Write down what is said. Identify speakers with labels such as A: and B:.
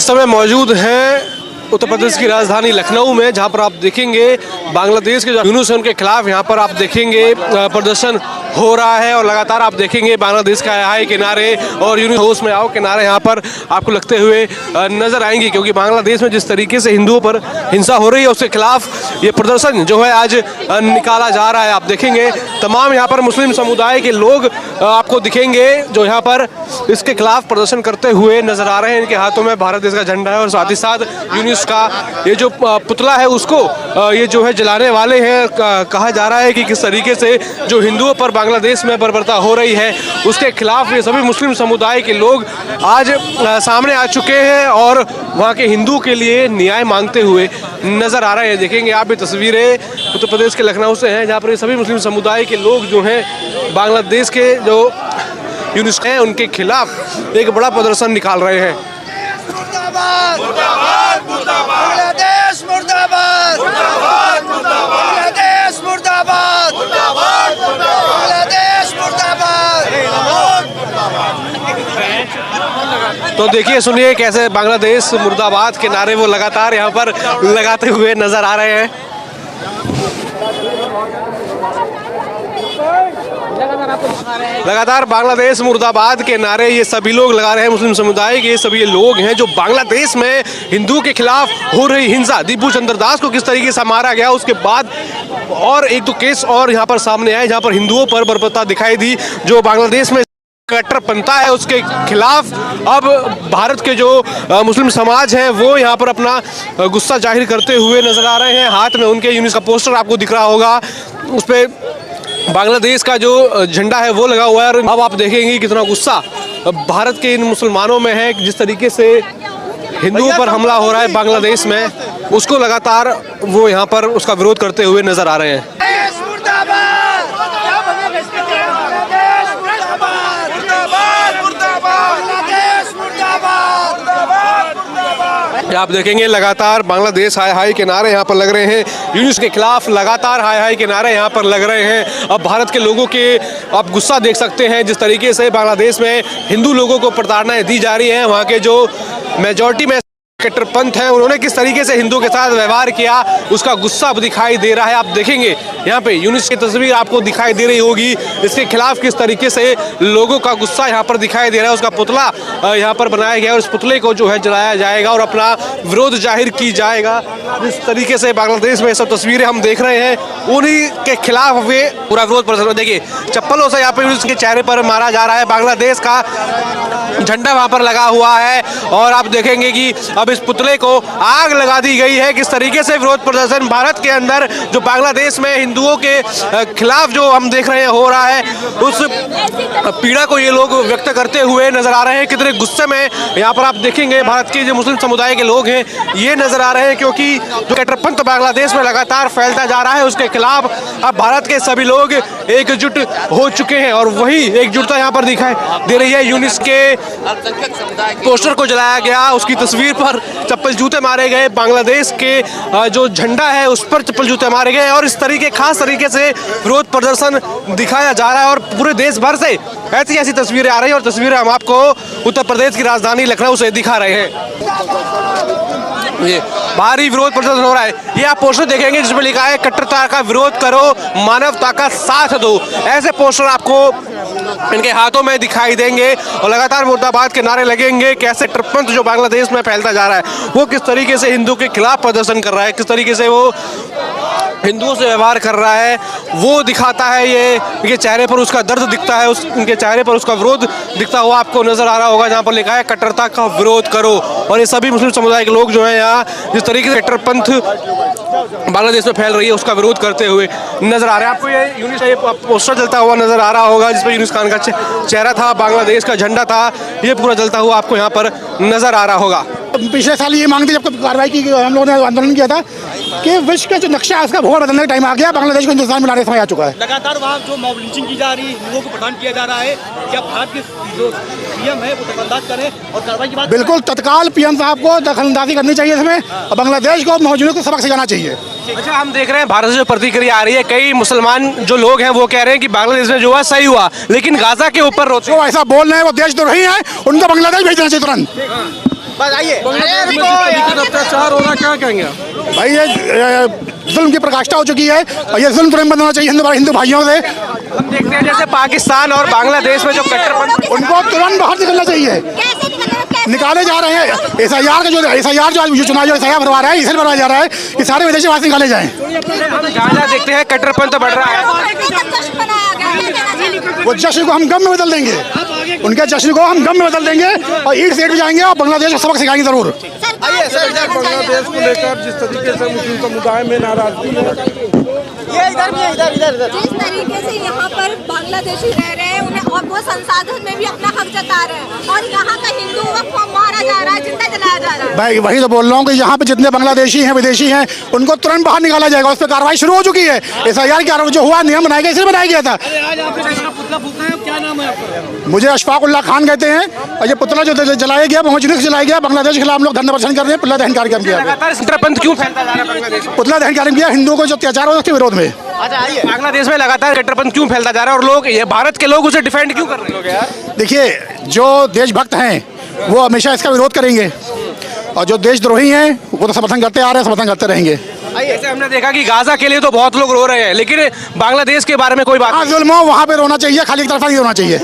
A: समय मौजूद हैं उत्तर प्रदेश की राजधानी लखनऊ में, जहां पर आप देखेंगे बांग्लादेश के जो यूनुस है उनके खिलाफ यहाँ पर आप देखेंगे प्रदर्शन हो रहा है। और लगातार आप देखेंगे बांग्लादेश का हाई किनारे और यूनुस होश में आओ किनारे यहाँ पर आपको लगते हुए नजर आएंगे, क्योंकि बांग्लादेश में जिस तरीके से हिंदुओं पर हिंसा हो रही है उसके खिलाफ ये प्रदर्शन जो है आज निकाला जा रहा है। आप देखेंगे तमाम यहाँ पर मुस्लिम समुदाय के लोग आपको दिखेंगे जो यहाँ पर इसके खिलाफ प्रदर्शन करते हुए नजर आ रहे हैं। इनके हाथों में भारत देश का झंडा है और साथ ही साथ यूनुस का ये जो पुतला है उसको ये जो है जलाने वाले हैं। कहा जा रहा है कि किस तरीके से जो हिंदुओं पर बांग्लादेश में बर्बरता हो रही है उसके खिलाफ ये सभी मुस्लिम समुदाय के लोग आज सामने आ चुके हैं और वहाँ के हिंदू के लिए न्याय मांगते हुए नजर आ रहे हैं। देखेंगे आप ये तस्वीरें उत्तर प्रदेश के लखनऊ से हैं, जहाँ पर ये सभी मुस्लिम समुदाय के लोग जो हैं बांग्लादेश के जो यूनुस हैं उनके खिलाफ एक बड़ा प्रदर्शन निकाल रहे हैं।
B: मुर्दाबाद मुर्दाबाद बांग्लादेश मुर्दाबाद मुर्दाबाद बांग्लादेश मुर्दाबाद मुर्दाबाद बांग्लादेश मुर्दाबाद।
A: तो देखिए सुनिए कैसे बांग्लादेश मुर्दाबाद के नारे वो लगातार यहाँ पर लगाते हुए नजर आ रहे हैं। लगातार बांग्लादेश मुर्दाबाद के नारे ये सभी लोग लगा रहे हैं। मुस्लिम समुदाय के सभी लोग हैं जो बांग्लादेश में हिंदुओं के खिलाफ हो रही हिंसा, दीपू चंद्र दास को किस तरीके से मारा गया उसके बाद और एक दो केस और यहाँ पर सामने आए जहाँ पर हिंदुओं पर बर्बरता दिखाई दी। जो बांग्लादेश में कट्टरपंथा है उसके खिलाफ अब भारत के जो मुस्लिम समाज हैं वो यहाँ पर अपना गुस्सा जाहिर करते हुए नजर आ रहे हैं। हाथ में उनके यूनुस का पोस्टर आपको दिख रहा होगा, उस पर बांग्लादेश का जो झंडा है वो लगा हुआ है। और अब आप देखेंगे कितना गुस्सा भारत के इन मुसलमानों में है, जिस तरीके से हिंदुओं पर हमला हो रहा है बांग्लादेश में उसको लगातार वो यहाँ पर उसका विरोध करते हुए नजर आ रहे हैं। आप देखेंगे लगातार बांग्लादेश हाय हाय के नारे यहाँ पर लग रहे हैं। यूनुस के खिलाफ लगातार हाय हाय के नारे यहाँ पर लग रहे हैं। अब भारत के लोगों के आप गुस्सा देख सकते हैं जिस तरीके से बांग्लादेश में हिंदू लोगों को प्रताड़नाएं दी जा रही हैं। वहाँ के जो मेजॉरिटी में कट्टरपंथ है उन्होंने किस तरीके से हिंदुओं के साथ व्यवहार किया उसका गुस्सा दिखाई दे रहा है। आप देखेंगे यहाँ पे यूनुस की तस्वीर आपको दिखाई दे रही होगी, इसके खिलाफ किस तरीके से लोगों का गुस्सा यहाँ पर दिखाई दे रहा है। उसका पुतला यहाँ पर बनाया गया और इस पुतले को जो है जलाया जाएगा और अपना विरोध जाहिर की जाएगा। जिस तरीके से बांग्लादेश में सब तस्वीरें हम देख रहे हैं उन्हीं के खिलाफ वे पूरा विरोध प्रदर्शन। देखिए चप्पलों से यहाँ पर यूनुस के चेहरे पर मारा जा रहा है, बांग्लादेश का झंडा वहाँ पर लगा हुआ है और आप देखेंगे कि अब इस पुतले को आग लगा दी गई है। किस तरीके से विरोध प्रदर्शन भारत के अंदर जो बांग्लादेश में हिंदुओं के खिलाफ जो हम देख रहे हैं हो रहा है उस पीड़ा को ये लोग व्यक्त करते हुए नजर आ रहे हैं। कितने गुस्से में यहाँ पर आप देखेंगे भारत के जो मुस्लिम समुदाय के लोग हैं ये नजर आ रहे हैं, क्योंकि जो कट्टरपंथ बांग्लादेश में लगातार फैलता जा रहा है उसके खिलाफ अब भारत के सभी लोग एकजुट हो चुके हैं और वही एकजुटता यहाँ पर दिखाई दे रही है। यूनुस के पोस्टर को जलाया गया, उसकी तस्वीर पर चप्पल जूते मारे गए, बांग्लादेश के जो झंडा है उस पर चप्पल जूते मारे गए और इस तरीके खास तरीके से विरोध प्रदर्शन दिखाया जा रहा है। और पूरे देश भर से ऐसी ऐसी तस्वीरें आ रही है और तस्वीरें हम आपको उत्तर प्रदेश की राजधानी लखनऊ से दिखा रहे हैं। ये भारी विरोध प्रदर्शन हो रहा है। ये आप पोस्टर देखेंगे जिसमें लिखा है कट्टरता का विरोध करो, मानवता का साथ दो। ऐसे पोस्टर आपको इनके हाथों में दिखाई देंगे और लगातार मुर्दाबाद के नारे लगेंगे। कैसे कट्टरपंथ जो बांग्लादेश में फैलता जा रहा है वो किस तरीके से हिंदू के खिलाफ प्रदर्शन कर रहा है, किस तरीके से वो हिंदुओं से व्यवहार कर रहा है वो दिखाता है। ये चेहरे पर उसका दर्द दिखता है, उनके चेहरे पर उसका विरोध दिखता हुआ आपको नजर आ रहा होगा, जहाँ पर लिखा है कट्टरता का विरोध करो। और ये सभी मुस्लिम समुदाय के लोग जो हैं यहाँ जिस तरीके से कट्टरपंथ बांग्लादेश में फैल रही है उसका विरोध करते हुए नजर आ रहे हैं। आपको ये यूनुस का पोस्टर जलता हुआ नजर आ रहा होगा जिसमें यूनुस खान का चेहरा था, बांग्लादेश का झंडा था, ये पूरा जलता हुआ आपको यहाँ पर नजर आ रहा होगा।
C: पिछले साल ये मांग थी जब कार्रवाई की, हम लोगों ने आंदोलन किया था कि विश्व का जो नक्शा है उसका भूगोल बदलने का टाइम आ गया, बांग्लादेश को हिंदुस्तान में लाने का समय आ चुका है।
D: लगातार वहाँ जो मॉब लिंचिंग की जा रही है, हिंदुओं को प्रदान किया जा रहा है, क्या भारत के जो पीएम है वो दखलंदाज करें और कार्रवाई की बात?
C: बिल्कुल तत्काल पीएम साहब को दखलंदाजी करनी चाहिए इसमें और बांग्लादेश को मौजूद को सबक सिखाना चाहिए।
A: अच्छा, हम देख रहे हैं भारत से जो प्रतिक्रिया आ रही है, कई मुसलमान जो लोग हैं वो कह रहे हैं कि बांग्लादेश में जो हुआ सही हुआ, लेकिन गाजा के ऊपर रोते
C: जो ऐसा बोल रहे हैं वो देशद्रोही है, उनको बांग्लादेश भेजना चाहिए तुरंत।
A: बस आइए
E: अत्याचार हो रहा, क्या कहेंगे आप?
C: भाई ये जुल्म की प्रकाष्ठा हो चुकी है और ये जुल्म तुरंत बंद होना चाहिए हिंदू भाइयों से।
A: हम देखते हैं जैसे पाकिस्तान और बांग्लादेश में जो कट्टरपंथ,
C: उनको तुरंत बाहर निकलना चाहिए। निकाले जा रहे हैं SIR का जो चुनाव जो SIR भरवा रहा है, इसे भरवाया जा रहा है कि सारे विदेशी वासी निकाले जाएं।
A: जहाँ देखते हैं कट्टरपंथ बढ़ रहा है।
C: वो जश्न को हम गम में बदल देंगे, उनके जश्न को हम गम में बदल देंगे और ईट से ईट जाएंगे और बांग्लादेश को सबक सिखाएंगे जरूर।
E: बांग्लादेश को लेकर जिस तरीके से मुस्लिम समुदाय में नाराजगी है,
F: जिस तरीके से यहाँ पर बांग्लादेशी रह रहे हैं उन्हें और वो संसाधन में भी अपना हक जता रहे हैं और यहाँ का हिंदू को मारा जा रहा है, जिंदा जलाया जा रहा है।
C: भाई वही तो बोल रहा हूँ कि यहाँ पे जितने बांग्लादेशी हैं, विदेशी हैं, उनको तुरंत बाहर निकाला जाएगा। उस पर कार्रवाई शुरू हो चुकी है। SIR की जो हुआ नियम बनाया गया, इसलिए बनाया गया था।
D: आज आपके देश का पुतला फूका है, क्या नाम है आपका?
C: मुझे अशफाक उल्लाह खान कहते हैं और ये पुतला जो जलाया गया, मोहम्मद जुनून से जलाया गया, बांग्लादेश के खिलाफ लोग धरना प्रदर्शन कर रहे हैं, पुतला दहन कार्यक्रम किया।
A: लगातार कट्टरपंथ क्यों फैलता जा रहा है बांग्लादेश में?
C: पुतला दहन कार्यक्रम किया, हिंदुओं को जो अत्याचार हो उसके विरोध में।
A: अच्छा आइए, बांग्लादेश में लगातार कट्टरपंथ क्यों फैलता जा रहा है और लोग, ये भारत के लोग उसे डिफेंड क्यों कर रहे हैं यार?
C: देखिए, जो देशभक्त हैं वो हमेशा इसका विरोध करेंगे और जो देशद्रोही हैं वो तो समर्थन करते आ रहे हैं, समर्थन करते रहेंगे।
A: जैसे हमने देखा कि गाजा के लिए तो बहुत लोग रो रहे हैं, लेकिन बांग्लादेश के बारे में कोई बात
C: हाँ, जुल्म हो वहाँ पे रोना चाहिए, खाली एक तरफा नहीं रोना चाहिए।